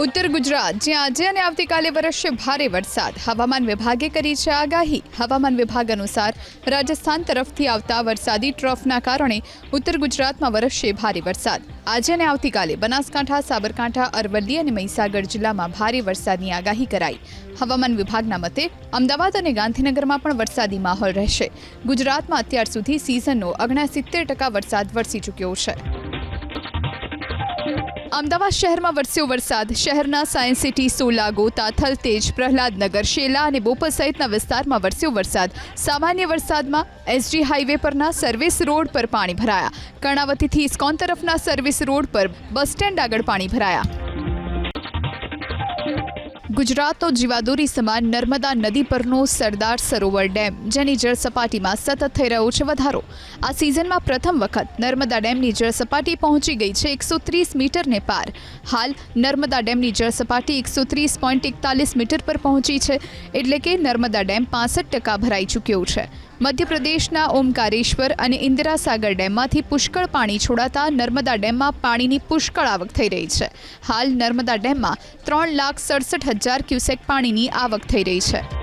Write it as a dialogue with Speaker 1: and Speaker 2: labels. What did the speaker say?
Speaker 1: ઉત્તર ગુજરાત જ્યાં આજે અને આવતીકાલે વરસશે ભારે વરસાદ. હવામાન વિભાગે કરી છે આગાહી. હવામાન વિભાગ અનુસાર રાજસ્થાન તરફથી આવતા વરસાદી ટ્રફના કારણે ઉત્તર ગુજરાતમાં વરસશે ભારે વરસાદ. આજે અને આવતીકાલે બનાસકાંઠા, સાબરકાંઠા, અરવલ્લી અને મહીસાગર જિલ્લામાં ભારે વરસાદની આગાહી કરાઈ. હવામાન વિભાગના મતે અમદાવાદ અને ગાંધીનગરમાં પણ વરસાદી માહોલ રહેશે. ગુજરાતમાં અત્યાર સુધી સિઝનનો 69% વરસાદ વરસી ચૂક્યો છે. અમદાવાદ શહેરમાં વરસ્યો વરસાદ. શહેરના સાયન્સ સિટી, સોલા, ગોતા, થલતેજ, પ્રહલાદનગર, શેલા અને બોપલ સહિતના વિસ્તારમાં વરસ્યો વરસાદ. સામાન્ય વરસાદમાં એસજી હાઈવે પરના સર્વિસ રોડ પર પાણી ભરાયા. કર્ણાવતીથી ઇસ્કોન તરફના સર્વિસ રોડ પર બસ સ્ટેન્ડ આગળ પાણી ભરાયા. ગુજરાતનો જીવાદોરી સમાન નર્મદા નદી પરનો સરદાર સરોવર ડેમ, જેની જળ સપાટીમાં સતત થઈ રહ્યો છે વધારો. આ સિઝનમાં પ્રથમ વખત નર્મદા ડેમની જળ સપાટી પહોંચી ગઈ છે 130 મીટરને પાર. હાલ નર્મદા ડેમની જળ સપાટી 130.41 મીટર પર પહોંચી છે, એટલે કે નર્મદા ડેમ 65% ભરાઈ ચૂક્યો છે. મધ્યપ્રદેશના ઓમકારેશ્વર અને ઇન્દિરાસાગર ડેમમાંથી પુષ્કળ પાણી છોડાતા નર્મદા ડેમમાં પાણીની પુષ્કળ આવક થઈ રહી છે. હાલ નર્મદા ડેમમાં 3,67,000 ક્યુસેક પાણીની આવક થઈ રહી છે.